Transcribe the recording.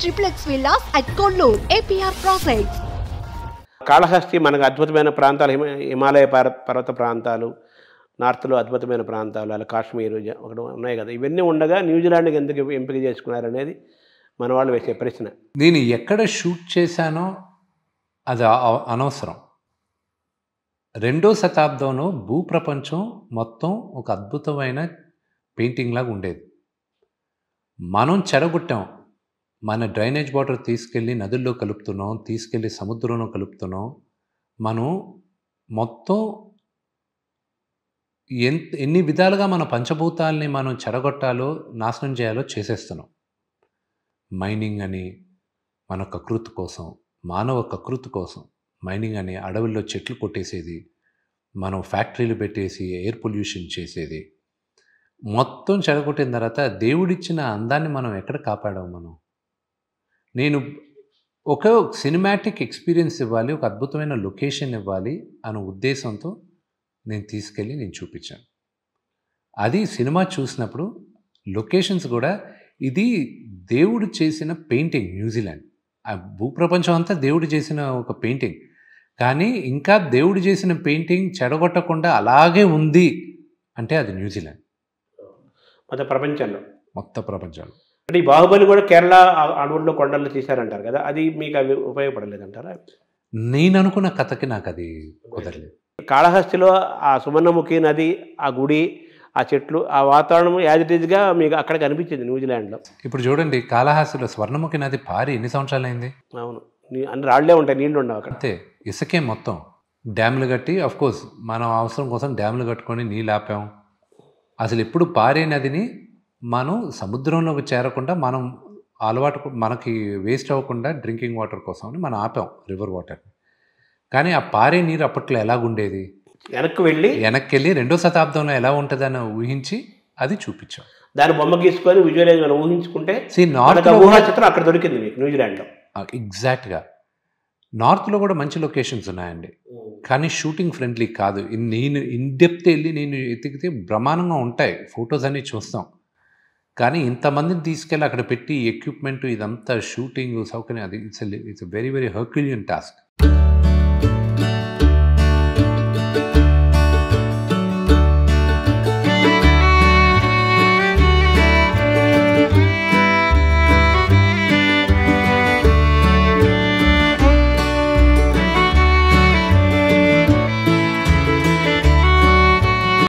triplex villas at Konnur, APR Projects. Kalahasti మనకు అద్భుతమైన ప్రాంతాలు, హిమాలయ పర్వత ప్రాంతాలు, నార్త్లో అద్భుతమైన ప్రాంతాలు, అలా కాశ్మీర్ ఒకటి ఉన్నాయి కదా. ఇవన్నీ ఉండగా న్యూజిలాండ్కి ఎందుకు ఎంపిక చేసుకున్నారనేది మన వాళ్ళు వేసే ప్రశ్న. నేను ఎక్కడ షూట్ చేశానో అది అనవసరం. 2వ శతాబ్దంలో భూప్రపంచం మొత్తం ఒక అద్భుతమైన పెయింటింగ్ లాగా ఉండేది. మనం చెడగొట్టాం. మన డ్రైనేజ్ వాటర్ తీసుకెళ్ళి నదుల్లో కలుపుతున్నాం, తీసుకెళ్ళి సముద్రంలో కలుపుతున్నాం. మనం మొత్తం ఎన్ని విధాలుగా మన పంచభూతాల్ని మనం చెడగొట్టాలో, నాశనం చేయాలో చేసేస్తున్నాం. మైనింగ్ అని మన కకృతి కోసం, మానవ కకృతి కోసం మైనింగ్ అని అడవుల్లో చెట్లు కొట్టేసేది, మనం ఫ్యాక్టరీలు పెట్టేసి ఎయిర్ పొల్యూషన్ చేసేది, మొత్తం చెడగొట్టిన తర్వాత దేవుడిచ్చిన అందాన్ని మనం ఎక్కడ కాపాడాం? నేను ఒక సినిమాటిక్ ఎక్స్పీరియన్స్ ఇవ్వాలి, ఒక అద్భుతమైన లొకేషన్ ఇవ్వాలి అనే ఉద్దేశంతో నేను చూపించాను. అది సినిమా చూసినప్పుడు లొకేషన్స్ కూడా ఇది దేవుడు చేసిన పెయింటింగ్. న్యూజిలాండ్ ఆ భూప్రపంచం అంతా దేవుడు చేసిన ఒక పెయింటింగ్, కానీ ఇంకా దేవుడు చేసిన పెయింటింగ్ చెడగొట్టకుండా అలాగే ఉంది అంటే అది న్యూజిలాండ్. మొత్తం ప్రపంచంలో అంటే ఈ బాహుబలి కూడా కేరళ అడవుల్లో కొండల్లో తీశారంటారు కదా, అది మీకు అవి ఉపయోగపడలేదంటారా? నేను అనుకున్న కథకి నాకు అది కుదరలేదు. కాళహస్తిలో ఆ సువర్ణముఖి నది, ఆ గుడి, ఆ చెట్లు, ఆ వాతావరణం యాజ్ ఇట్ ఈజ్గా మీకు అక్కడ కనిపించింది న్యూజిలాండ్లో. ఇప్పుడు చూడండి, కాళహస్తిలో స్వర్ణముఖి నది పారి ఎన్ని సంవత్సరాలు అయింది? అవును, అన్ని రాళ్లే ఉంటాయి, నీళ్లు ఉండవు అక్కడ. అంతే, ఇసుకే మొత్తం. డ్యాములు కట్టి, అఫ్కోర్స్ మనం అవసరం కోసం డ్యాములు కట్టుకొని నీళ్ళు ఆపాం. అసలు ఎప్పుడు పారే నదిని మనం సముద్రంలోకి చేరకుండా, మనం అలవాటు మనకి వేస్ట్ అవ్వకుండా డ్రింకింగ్ వాటర్ కోసం అని మనం ఆపాం రివర్ వాటర్. కానీ ఆ పారే నీరు అప్పట్లో ఎలాగుండేది? వెనక్కి వెళ్ళి 2వ శతాబ్దంలో ఎలా ఉంటుందని ఊహించి అది చూపించాం. దాని బొమ్మ గీసుకొని విజువలైజ్ మనం ఊహించుకుంటే చిత్రం అక్కడ దొరికింది మీకు న్యూజిలాండ్లో. ఎగ్జాక్ట్గా. నార్త్లో కూడా మంచి లొకేషన్స్ ఉన్నాయండి, కానీ షూటింగ్ ఫ్రెండ్లీ కాదు. నేను ఇన్డెప్త్ వెళ్ళి నేను ఎతికితే బ్రహ్మాండంగా ఉంటాయి, ఫొటోస్ అన్నీ చూస్తాం. కానీ ఇంతమందిని తీసుకెళ్ళి అక్కడ పెట్టి ఎక్విప్మెంట్ ఇదంతా షూటింగ్ సౌకర్యం, అది ఇట్స్ వెరీ వెరీ హర్క్యులియన్ టాస్క్.